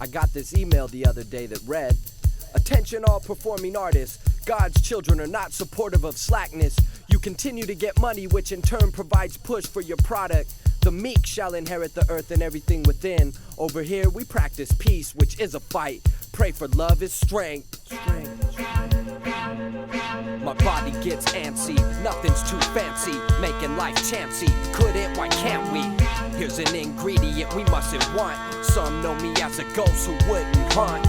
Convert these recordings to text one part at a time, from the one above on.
I got this email the other day that read, "Attention all performing artists, God's children are not supportive of slackness. You continue to get money, which in turn provides push for your product. The meek shall inherit the earth and everything within. Over here we practice peace, which is a fight. Pray for love is strength. My body gets antsy, nothing's too fancy, making life chancy. Couldn't, why can't we? Here's an ingredient we mustn't want. Some know me as a ghost who wouldn't haunt.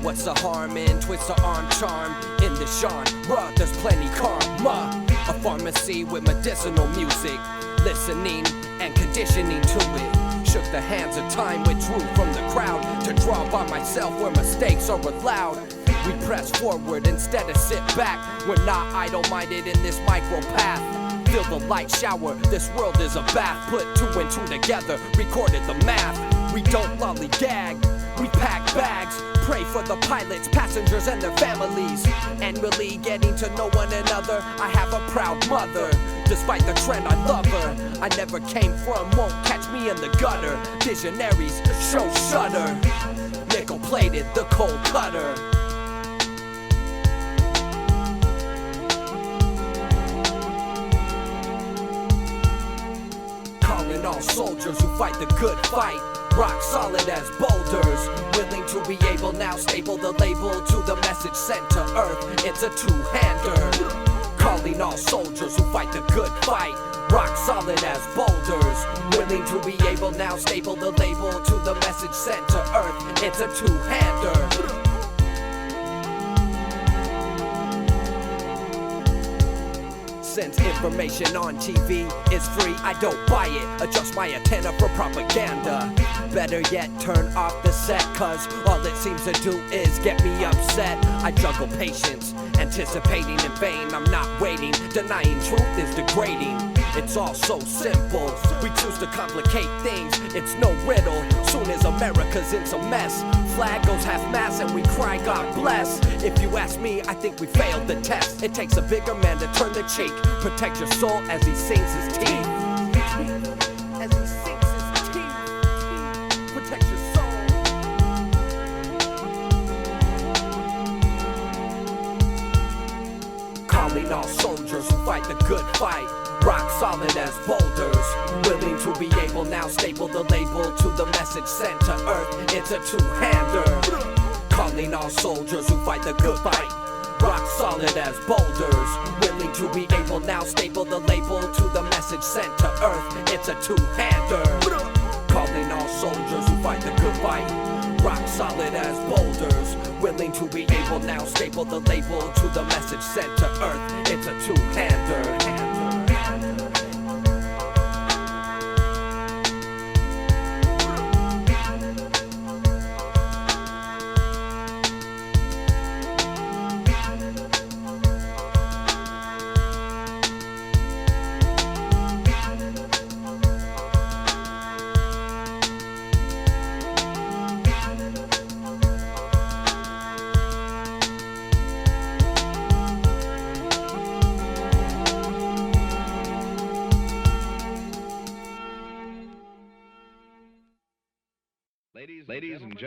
What's the harm in twist the arm charm? In the genre, there's plenty karma. A pharmacy with medicinal music, listening and conditioning to it. Shook the hands of time, withdrew from the crowd to draw by myself where mistakes are allowed. We press forward instead of sit back. We're not idle-minded in this micro path. Feel the light shower, this world is a bath. Put 2 and 2 together, recorded the math. We don't lollygag, we pack bags. Pray for the pilots, passengers, and their families. Annually getting to know one another. I have a proud mother. Despite the trend, I love her. I never came from, won't catch me in the gutter. Visionaries, show shudder. Nickel-plated, the cold cutter. Calling all soldiers who fight the good fight. Rock solid as boulders, willing to be able now stable the label to the message sent to earth. It's a two-hander. Calling all soldiers who fight the good fight. Rock solid as boulders, willing to be able now stable the label to the message sent to earth. It's a two-hander. Since information on TV is free, I don't buy it. Adjust my antenna for propaganda. Better yet, turn off the set, cause all it seems to do is get me upset. I juggle patience, anticipating in vain. I'm not waiting, denying truth is degrading. It's all so simple, we choose to complicate things. It's no riddle, soon as America's in some mess. Flag goes half-mast and we cry God bless. If you ask me, I think we failed the test. It takes a bigger man to turn the cheek. Protect your soul as he sinks his teeth. As he sinks his teeth. Protect your soul. Calling all soldiers who fight the good fight. Rock solid as boulders, willing to be able now staple the label to the message sent to earth. It's a two-hander. Calling all soldiers who fight the good fight. Rock solid as boulders, willing to be able now staple the label to the message sent to earth. It's a two-hander. Calling all soldiers who fight the good fight. Rock solid as boulders, willing to be able now staple the label to the message sent to earth. It's a two-hander.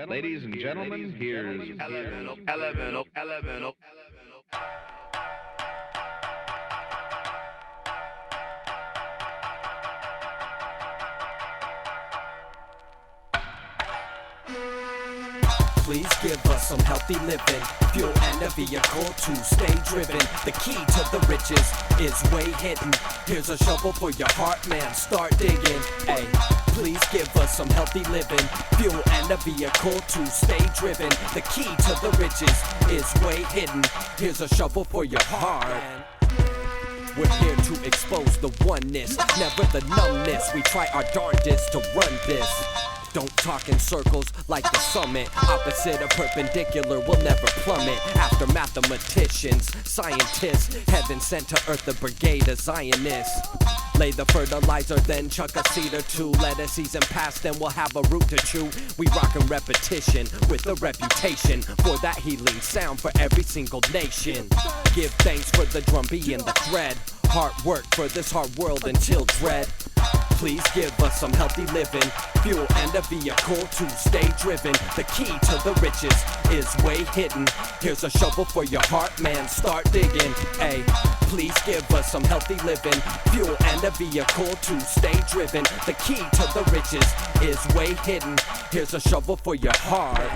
Ladies and gentlemen, here's L.O.V.E. Please give us some healthy living, fuel and a vehicle to stay driven. The key to the riches is way hidden. Here's a shovel for your heart, man, start digging. Ay, please give us some healthy living, fuel and a vehicle to stay driven. The key to the riches is way hidden. Here's a shovel for your heart. We're here to expose the oneness, never the numbness. We try our darndest to run this. Don't talk in circles like the summit. Opposite of perpendicular will never plummet. After mathematicians, scientists, heaven sent to earth the brigade of Zionists. Lay the fertilizer, then chuck a seed or two. Let a season pass, then we'll have a root to chew. We rockin' repetition with a reputation for that healing sound for every single nation. Give thanks for the drumbeat and the thread. Hard work for this hard world until dread. Please give us some healthy living, fuel and a vehicle to stay driven. The key to the riches is way hidden. Here's a shovel for your heart, man, start digging. Ay, please give us some healthy living, fuel and a vehicle to stay driven. The key to the riches is way hidden. Here's a shovel for your heart.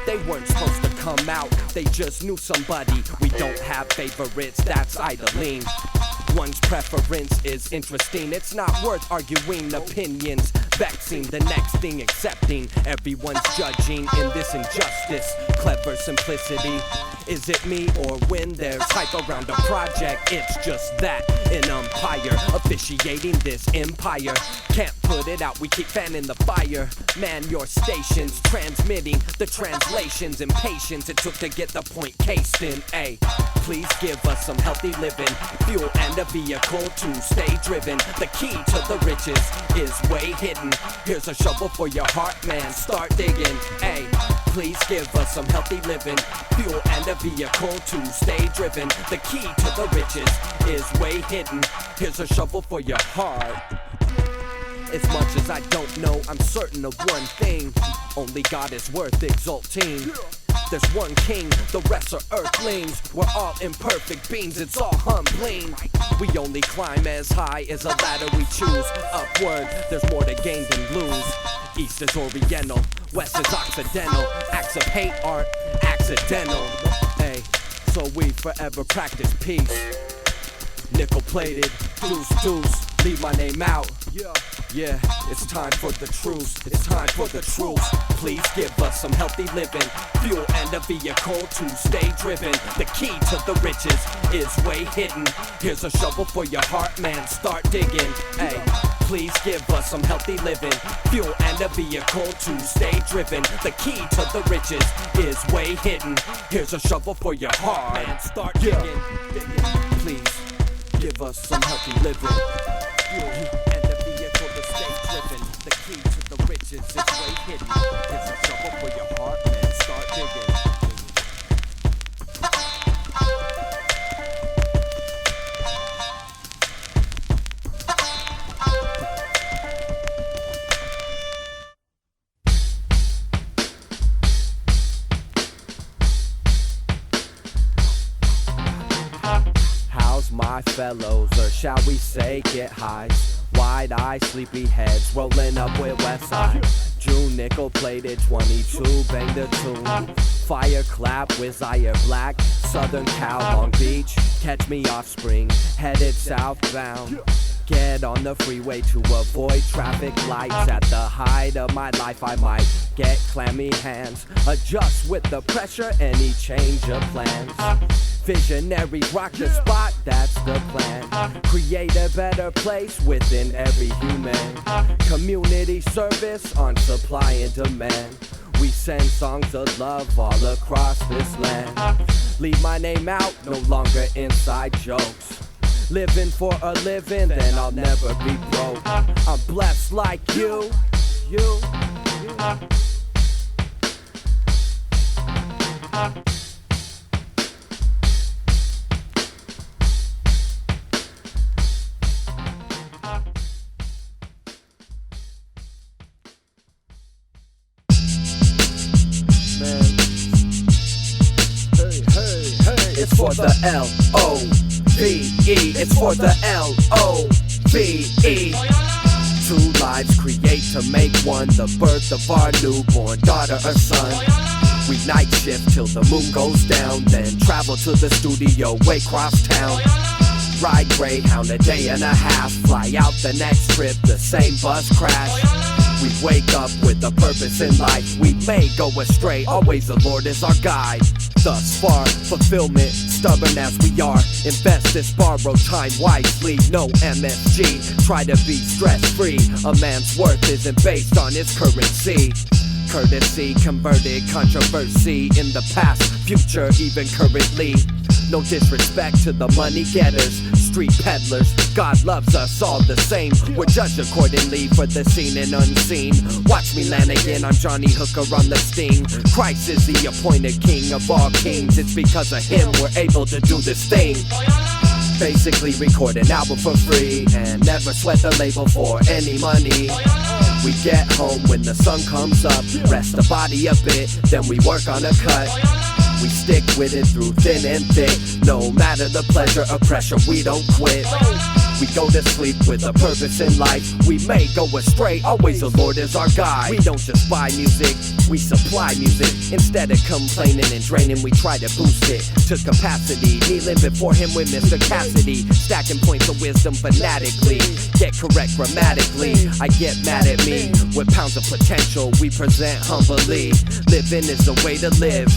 They weren't supposed to come out, they just knew somebody. We don't have favorites, that's idling. One's preference is interesting. It's not worth arguing opinions, vexing the next thing, accepting everyone's judging in this injustice. Clever simplicity. Is it me or when there's hype around a project? It's just that, an umpire officiating this empire. Can't put it out, we keep fanning the fire. Man, your station's transmitting the translations. Impatience it took to get the point cased in. Ay, please give us some healthy living, fuel and a vehicle to stay driven. The key to the riches is way hidden. Here's a shovel for your heart, man, start digging. Ay, please give us some healthy living, fuel and a vehicle to stay driven. The key to the riches is way hidden. Here's a shovel for your heart. As much as I don't know, I'm certain of one thing. Only God is worth exalting. There's one king, the rest are earthlings. We're all imperfect beings, it's all humbling. We only climb as high as a ladder we choose. Upward, there's more to gain than lose. East is oriental, west is occidental. Acts of hate aren't accidental. Hey, so we forever practice peace. Nickel plated, deuce, leave my name out. Yeah, it's time for the truce, it's time for the truce. Please give us some healthy living, fuel and a vehicle to stay driven. The key to the riches is way hidden. Here's a shovel for your heart, man, start digging. Ay, please give us some healthy living, fuel and a vehicle to stay driven. The key to the riches is way hidden. Here's a shovel for your heart, man, start digging. Please give us some healthy living, fuel and a vehicle to stay driven. The key to the riches is way hidden. Here's a shovel for your heart, man, start digging. My fellows, or shall we say get highs? Wide-eyed, sleepy heads, rolling up with West Side. June nickel plated 22, bang the tune. FIRECLAP with Zaire Black, Southern Cal, Long Beach. Catch me off spring, headed southbound. Get on the freeway to avoid traffic lights. At the height of my life I might get clammy hands. Adjust with the pressure, any change of plans. Visionaries rock the spot, that's the plan. Create a better place within every human. Community service on supply and demand. We send songs of love all across this land. Leave my name out, no longer inside jokes. Living for a living, then I'll never be broke. I'm blessed like you. It's for the L.O.V.E. It's for the L.O.V.E. Two lives create to make one. The birth of our newborn daughter or son. We night shift till the moon goes down, then travel to the studio way cross town. Ride Greyhound a day and a half, fly out the next trip, the same bus crash. We wake up with a purpose in life. We may go astray, always the Lord is our guide. Thus far, fulfillment, stubborn as we are. Invest this borrowed time wisely, no MSG. Try to be stress-free, a man's worth isn't based on his currency. Courtesy, converted, controversy in the past, future, even currently. No disrespect to the money getters, street peddlers. God loves us all the same. We're judged accordingly for the seen and unseen. Watch me land again, I'm Johnny Hooker on the sting. Christ is the appointed king of all kings. It's because of him we're able to do this thing. Basically record an album for free and never sweat the label for any money. We get home when the sun comes up, rest the body a bit, then we work on a cut. We stick with it through thin and thick, no matter the pleasure or pressure, we don't quit. We go to sleep with a purpose in life. We may go astray, always the Lord is our guide. We don't just buy music, we supply music. Instead of complaining and draining, we try to boost it to capacity. Kneeling before him with Mr. Cassidy, stacking points of wisdom fanatically. Get correct grammatically, I get mad at me. With pounds of potential, we present humbly. Living is the way to live.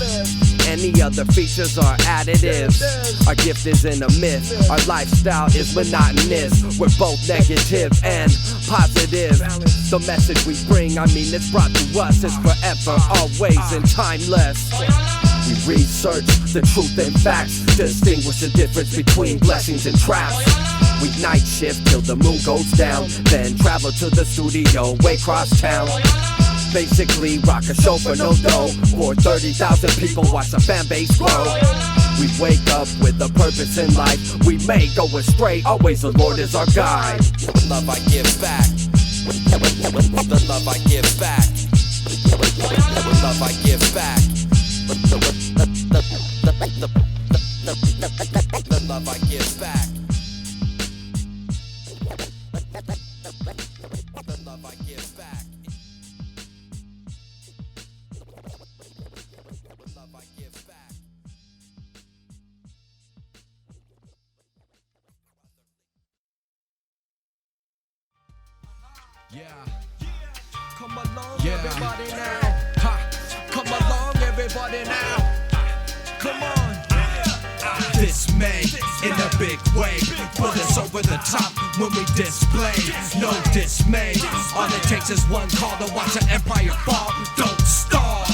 Any other features are additives. Our gift isn't a myth, our lifestyle is monotonous. We're both negative and positive. The message we bring, I mean it's brought to us, is forever, always, and timeless. We research the truth and facts, distinguish the difference between blessings and traps. We night shift till the moon goes down, then travel to the studio way across town. Basically rock a show for no dough, for 30,000 people watch the fan base grow. We wake up with a purpose in life. We may go astray, always the Lord is our guide. The love I give back, the love I give back, the love I give back, the love I give back, the love I give back. Yeah, come along, everybody now. Ha, come along, everybody now. Come on. This May, in a big way, put us over the top when we display. No dismay. All it takes is one call to watch an empire fall. Don't stall.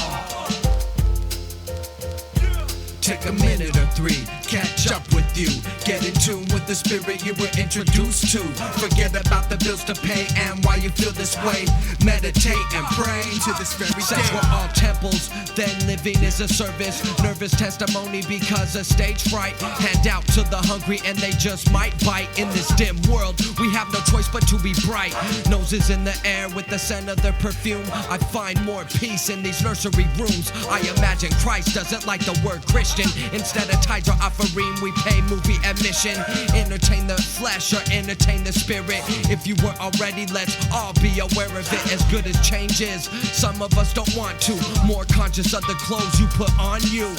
Take a minute or three, catch up with you. Get in tune with the spirit you were introduced to. Forget about the bills to pay and why you feel this way. Meditate and pray to this very day. Since we're all temples, then living is a service. Nervous testimony because of stage fright. Hand out to the hungry and they just might bite. In this dim world, we have no choice but to be bright. Noses in the air with the scent of their perfume. I find more peace in these nursery rooms. I imagine Christ doesn't like the word Christian. Instead of tithes or offering, we pay movie admission. Entertain the flesh or entertain the spirit. If you weren't already, let's all be aware of it. As good as change is, some of us don't want to. More conscious of the clothes you put on you.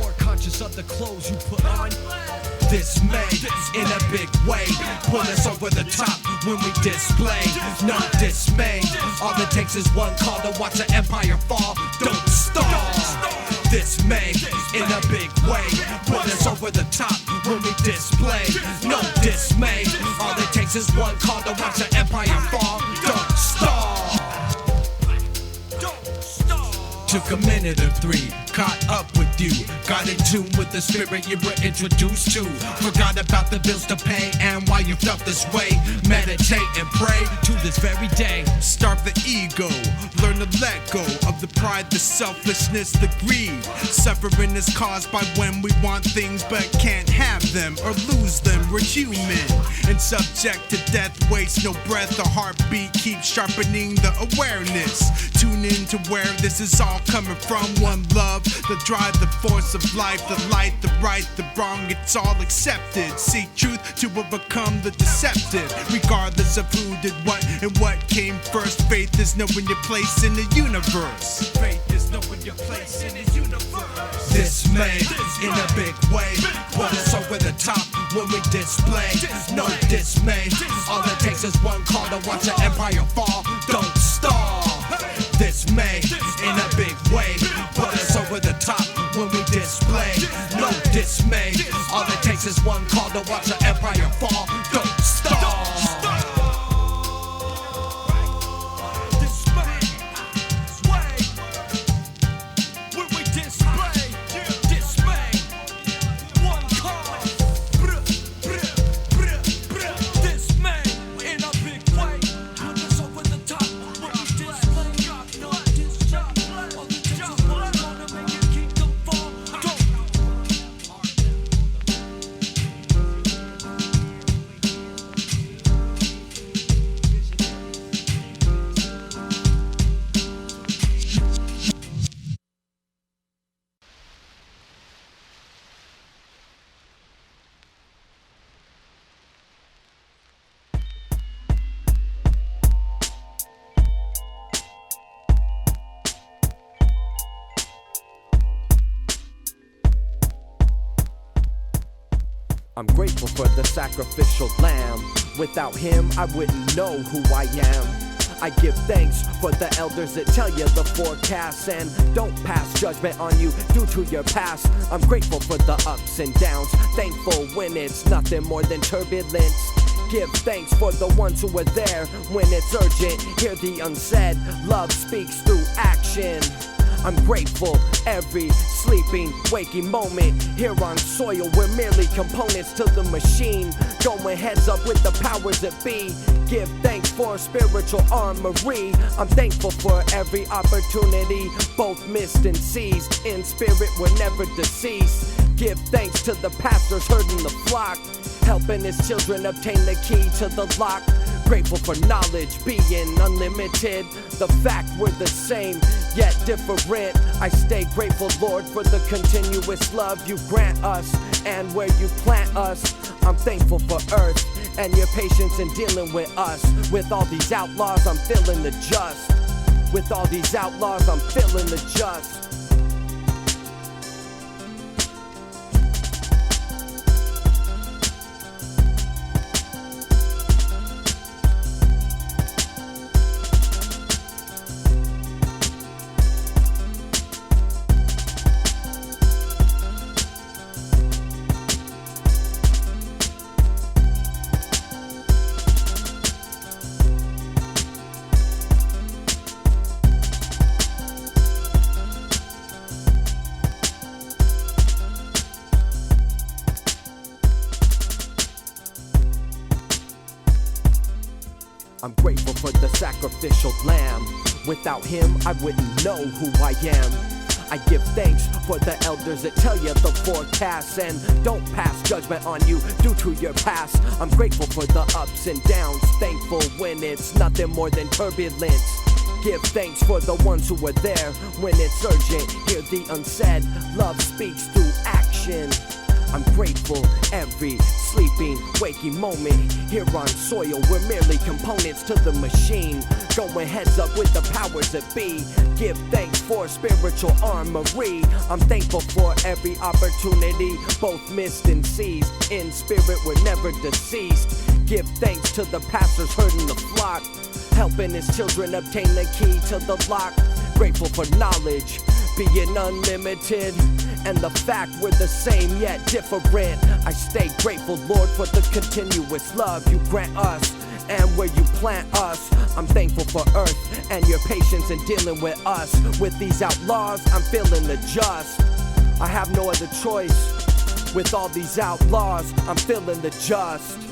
More conscious of the clothes you put on. This May, in a big way, put us over the top when we display. No dismay. All it takes is one call to watch an empire fall. Don't stall. This May, in a big way, put us over the top when we display. No dismay. All it takes is one call to watch an empire fall. Don't stall. Took a minute or three, caught up with you. Got in tune with the spirit you were introduced to. Forgot about the bills to pay and why you felt this way. Meditate and pray to this very day. Starve the ego, learn to let go of the pride, the selfishness, the greed. Suffering is caused by when we want things but can't have them or lose them. We're human and subject to death, waste no breath. The heartbeat keeps sharpening the awareness. Tune in to where this is all coming from. One love, the drive, the force of life, the light, the right, the wrong, it's all accepted. Seek truth to overcome the deceptive, regardless of who did what and what came first. Faith is knowing your place in the universe. Faith is knowing your place in the universe. This May, in a big way, put us over the top when we display. No dismay. All it takes is one call to watch an empire fall. Don't stall. This May, in a big way, put us over the top when we display. No dismay. All it takes is one call to watch an empire fall. Don't stall. I'm grateful for the sacrificial lamb. Without him, I wouldn't know who I am. I give thanks for the elders that tell you the forecast and don't pass judgment on you due to your past. I'm grateful for the ups and downs, thankful when it's nothing more than turbulence. Give thanks for the ones who are there when it's urgent. Hear the unsaid, love speaks through action. I'm grateful every sleeping, waking moment. Here on soil, we're merely components to the machine. Going heads up with the powers that be. Give thanks for spiritual armory. I'm thankful for every opportunity, both missed and seized. In spirit, we're never deceased. Give thanks to the pastors herding the flock, helping his children obtain the key to the lock. Grateful for knowledge being unlimited. The fact we're the same, yet different. I stay grateful, Lord, for the continuous love you grant us and where you plant us. I'm thankful for earth and your patience in dealing with us. With all these outlaws, I'm feeling the just. With all these outlaws, I'm feeling the just. I'm grateful for the sacrificial lamb. Without him, I wouldn't know who I am. I give thanks for the elders that tell you the forecast and don't pass judgment on you due to your past. I'm grateful for the ups and downs, thankful when it's nothing more than turbulence. Give thanks for the ones who are there when it's urgent. Hear the unsaid, love speaks through action. I'm grateful every sleeping, waking moment. Here on soil, we're merely components to the machine. Going heads up with the powers that be. Give thanks for spiritual armory. I'm thankful for every opportunity, both missed and seized. In spirit, we're never deceased. Give thanks to the pastors herding the flock, helping his children obtain the key to the lock. Grateful for knowledge being unlimited, and the fact we're the same yet different. I stay grateful, Lord, for the continuous love you grant us and where you plant us. I'm thankful for earth and your patience in dealing with us. With these outlaws, I'm feeling the just. I have no other choice. With all these outlaws, I'm feeling the just.